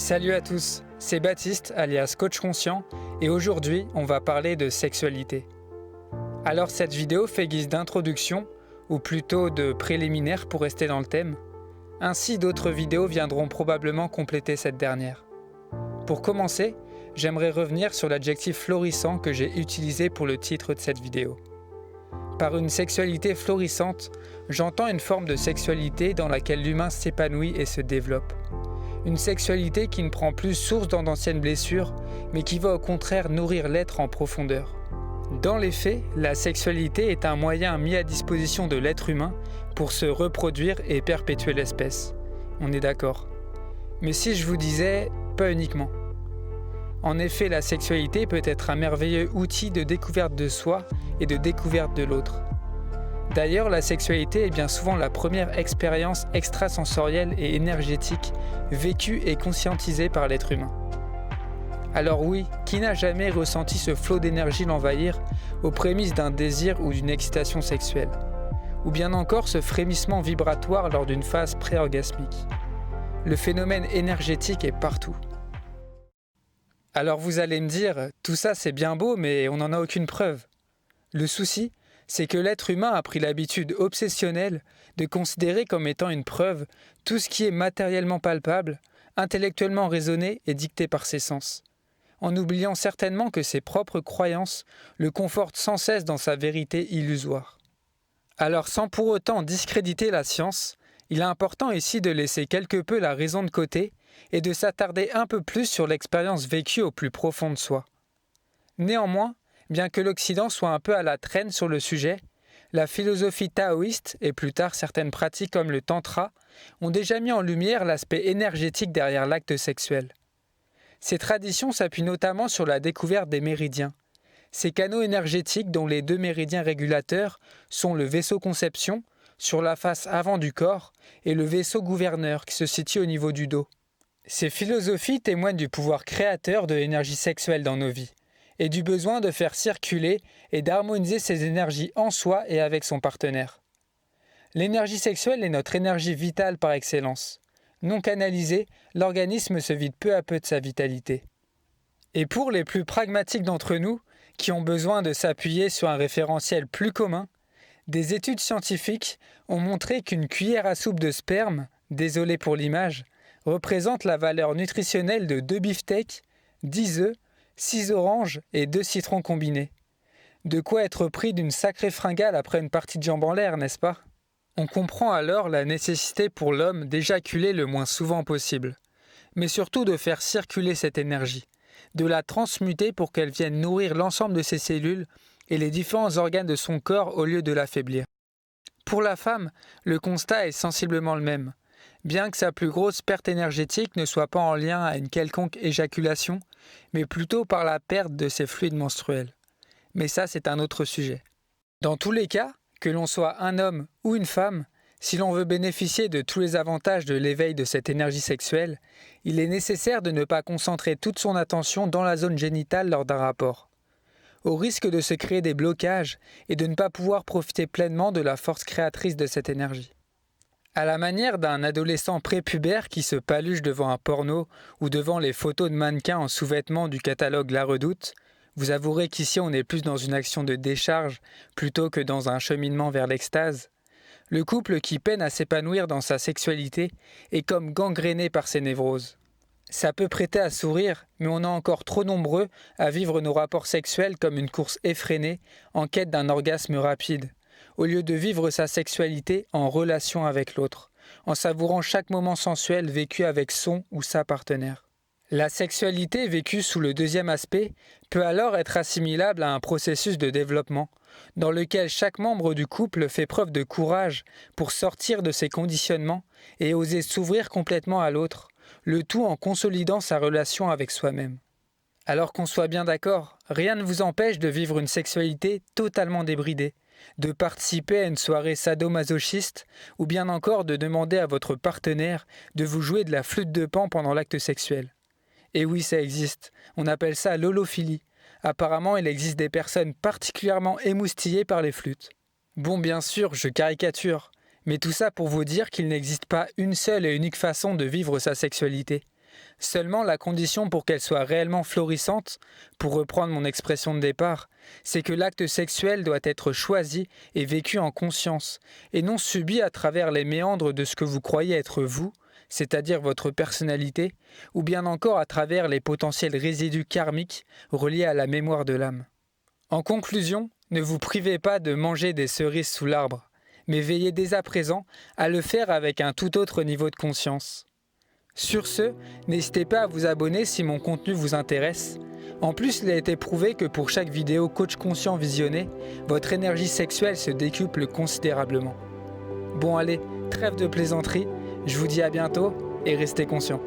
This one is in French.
Salut à tous, c'est Baptiste alias Coach Conscient et aujourd'hui on va parler de sexualité. Alors cette vidéo fait guise d'introduction ou plutôt de préliminaire pour rester dans le thème. Ainsi d'autres vidéos viendront probablement compléter cette dernière. Pour commencer, j'aimerais revenir sur l'adjectif florissant que j'ai utilisé pour le titre de cette vidéo. Par une sexualité florissante, j'entends une forme de sexualité dans laquelle l'humain s'épanouit et se développe. Une sexualité qui ne prend plus source dans d'anciennes blessures, mais qui va au contraire nourrir l'être en profondeur. Dans les faits, la sexualité est un moyen mis à disposition de l'être humain pour se reproduire et perpétuer l'espèce. On est d'accord. Mais si je vous disais, pas uniquement. En effet, la sexualité peut être un merveilleux outil de découverte de soi et de découverte de l'autre. D'ailleurs, la sexualité est bien souvent la première expérience extrasensorielle et énergétique vécue et conscientisée par l'être humain. Alors oui, qui n'a jamais ressenti ce flot d'énergie l'envahir aux prémices d'un désir ou d'une excitation sexuelle? Ou bien encore ce frémissement vibratoire lors d'une phase pré-orgasmique? Le phénomène énergétique est partout. Alors vous allez me dire, tout ça c'est bien beau mais on n'en a aucune preuve. Le souci, c'est que l'être humain a pris l'habitude obsessionnelle de considérer comme étant une preuve tout ce qui est matériellement palpable, intellectuellement raisonné et dicté par ses sens, en oubliant certainement que ses propres croyances le confortent sans cesse dans sa vérité illusoire. Alors sans pour autant discréditer la science, il est important ici de laisser quelque peu la raison de côté et de s'attarder un peu plus sur l'expérience vécue au plus profond de soi. Néanmoins, bien que l'Occident soit un peu à la traîne sur le sujet, la philosophie taoïste et plus tard certaines pratiques comme le tantra ont déjà mis en lumière l'aspect énergétique derrière l'acte sexuel. Ces traditions s'appuient notamment sur la découverte des méridiens, ces canaux énergétiques dont les deux méridiens régulateurs sont le vaisseau conception, sur la face avant du corps, et le vaisseau gouverneur qui se situe au niveau du dos. Ces philosophies témoignent du pouvoir créateur de l'énergie sexuelle dans nos vies, et du besoin de faire circuler et d'harmoniser ces énergies en soi et avec son partenaire. L'énergie sexuelle est notre énergie vitale par excellence. Non canalisée, l'organisme se vide peu à peu de sa vitalité. Et pour les plus pragmatiques d'entre nous, qui ont besoin de s'appuyer sur un référentiel plus commun, des études scientifiques ont montré qu'une cuillère à soupe de sperme, désolé pour l'image, représente la valeur nutritionnelle de 2 beefsteaks, 10 œufs, 6 oranges et 2 citrons combinés. De quoi être pris d'une sacrée fringale après une partie de jambes en l'air, n'est-ce pas? On comprend alors la nécessité pour l'homme d'éjaculer le moins souvent possible, mais surtout de faire circuler cette énergie, de la transmuter pour qu'elle vienne nourrir l'ensemble de ses cellules et les différents organes de son corps au lieu de l'affaiblir. Pour la femme, le constat est sensiblement le même. Bien que sa plus grosse perte énergétique ne soit pas en lien à une quelconque éjaculation, mais plutôt par la perte de ses fluides menstruels. Mais ça, c'est un autre sujet. Dans tous les cas, que l'on soit un homme ou une femme, si l'on veut bénéficier de tous les avantages de l'éveil de cette énergie sexuelle, il est nécessaire de ne pas concentrer toute son attention dans la zone génitale lors d'un rapport, au risque de se créer des blocages et de ne pas pouvoir profiter pleinement de la force créatrice de cette énergie. À la manière d'un adolescent prépubère qui se paluche devant un porno ou devant les photos de mannequins en sous-vêtements du catalogue La Redoute, vous avouerez qu'ici on est plus dans une action de décharge plutôt que dans un cheminement vers l'extase. Le couple qui peine à s'épanouir dans sa sexualité est comme gangréné par ses névroses. Ça peut prêter à sourire, mais on est encore trop nombreux à vivre nos rapports sexuels comme une course effrénée en quête d'un orgasme rapide, au lieu de vivre sa sexualité en relation avec l'autre, en savourant chaque moment sensuel vécu avec son ou sa partenaire. La sexualité vécue sous le deuxième aspect peut alors être assimilable à un processus de développement, dans lequel chaque membre du couple fait preuve de courage pour sortir de ses conditionnements et oser s'ouvrir complètement à l'autre, le tout en consolidant sa relation avec soi-même. Alors qu'on soit bien d'accord, rien ne vous empêche de vivre une sexualité totalement débridée, de participer à une soirée sadomasochiste ou bien encore de demander à votre partenaire de vous jouer de la flûte de Pan pendant l'acte sexuel. Et oui, ça existe, on appelle ça l'holophilie. Apparemment, il existe des personnes particulièrement émoustillées par les flûtes. Bon, bien sûr, je caricature, mais tout ça pour vous dire qu'il n'existe pas une seule et unique façon de vivre sa sexualité. Seulement, la condition pour qu'elle soit réellement florissante, pour reprendre mon expression de départ, c'est que l'acte sexuel doit être choisi et vécu en conscience, et non subi à travers les méandres de ce que vous croyez être vous, c'est-à-dire votre personnalité, ou bien encore à travers les potentiels résidus karmiques reliés à la mémoire de l'âme. En conclusion, ne vous privez pas de manger des cerises sous l'arbre, mais veillez dès à présent à le faire avec un tout autre niveau de conscience. Sur ce, n'hésitez pas à vous abonner si mon contenu vous intéresse. En plus, il a été prouvé que pour chaque vidéo coach conscient visionnée, votre énergie sexuelle se décuple considérablement. Bon allez, trêve de plaisanterie, je vous dis à bientôt et restez conscients.